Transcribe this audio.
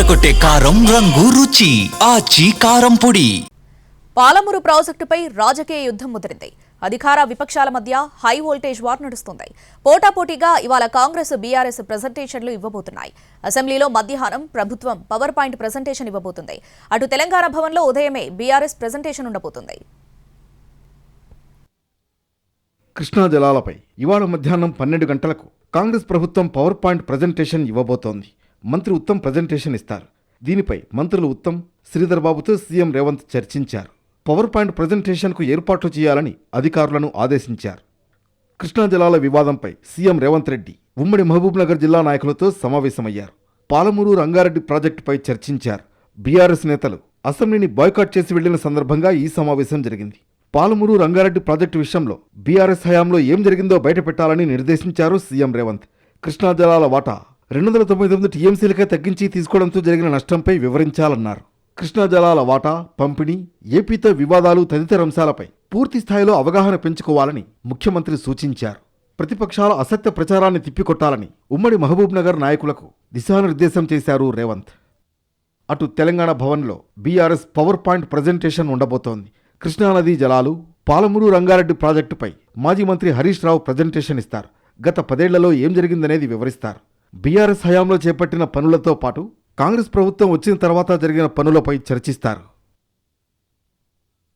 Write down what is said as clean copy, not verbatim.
అదరగొట్టే కారం రంగు రుచి ఆచి కారం పొడి. పాలమూరు ప్రాజెక్టుపై రాజకీయ యుద్ధం ముదిరింది. అధికార విపక్షాల మధ్య హై వోల్టేజ్ వార్ నడుస్తుంది. పోటాపోటీగా ఇవాళ కాంగ్రెస్ బీఆర్ఎస్ ప్రెజెంటేషన్లు ఇవ్వబోతున్నాయి. అసెంబ్లీలో మధ్యాహ్నం ప్రభుత్వం పవర్ పాయింట్ ప్రెజెంటేషన్ ఇవ్వబోతుంది. అటు తెలంగాణ భవన్లో ఉదయమే బీఆర్ఎస్ ప్రెజెంటేషన్ ఉండబోతుంది. కృష్ణా జలాలపై ఇవాళ మధ్యాహ్నం 12 గంటలకు కాంగ్రెస్ ప్రభుత్వం పవర్ పాయింట్ ప్రెజెంటేషన్ ఇవ్వబోతోంది. మంత్రి ఉత్తమ్ ప్రెజెంటేషన్ ఇస్తారు. దీనిపై మంత్రులు ఉత్తమ్, శ్రీధర్ బాబుతో సీఎం రేవంత్ చర్చించారు. పవర్ పాయింట్ ప్రెజెంటేషన్కు ఏర్పాట్లు చేయాలని అధికారులను ఆదేశించారు. కృష్ణా జలాల వివాదంపై సీఎం రేవంత్ రెడ్డి ఉమ్మడి మహబూబ్నగర్ జిల్లా నాయకులతో సమావేశమయ్యారు. పాలమూరు రంగారెడ్డి ప్రాజెక్టుపై చర్చించారు. బీఆర్ఎస్ నేతలు అసెంబ్లీని బాయ్కాట్ చేసి వెళ్లిన సందర్భంగా ఈ సమావేశం జరిగింది. పాలమూరు రంగారెడ్డి ప్రాజెక్టు విషయంలో బీఆర్ఎస్ హయాంలో ఏం జరిగిందో బయటపెట్టాలని నిర్దేశించారు సీఎం రేవంత్. కృష్ణా జలాల వాటా 299 టీఎంసీలకే తగ్గించి తీసుకోవడంతో జరిగిన నష్టంపై వివరించాలన్నారు. కృష్ణా జలాల వాటా, పంపిణీ, ఏపీతో వివాదాలు తదితర అంశాలపై పూర్తి స్థాయిలో అవగాహన పెంచుకోవాలని ముఖ్యమంత్రి సూచించారు. ప్రతిపక్షాల అసత్య ప్రచారాన్ని తిప్పికొట్టాలని ఉమ్మడి మహబూబ్నగర్ నాయకులకు దిశానిర్దేశం చేశారు రేవంత్. అటు తెలంగాణ భవన్లో బీఆర్ఎస్ పవర్ పాయింట్ ప్రెజెంటేషన్ ఉండబోతోంది. కృష్ణానదీ జలాలు, పాలమూరు రంగారెడ్డి ప్రాజెక్టుపై మాజీ మంత్రి హరీష్ రావు ప్రెజెంటేషన్ ఇస్తారు. గత 10 ఏళ్లలో ఏం జరిగిందనేది వివరిస్తారు. బీఆర్ఎస్ హయాంలో చేపట్టిన పనులతో పాటు కాంగ్రెస్ ప్రభుత్వం వచ్చిన తర్వాత జరిగిన పనులపై చర్చిస్తారు.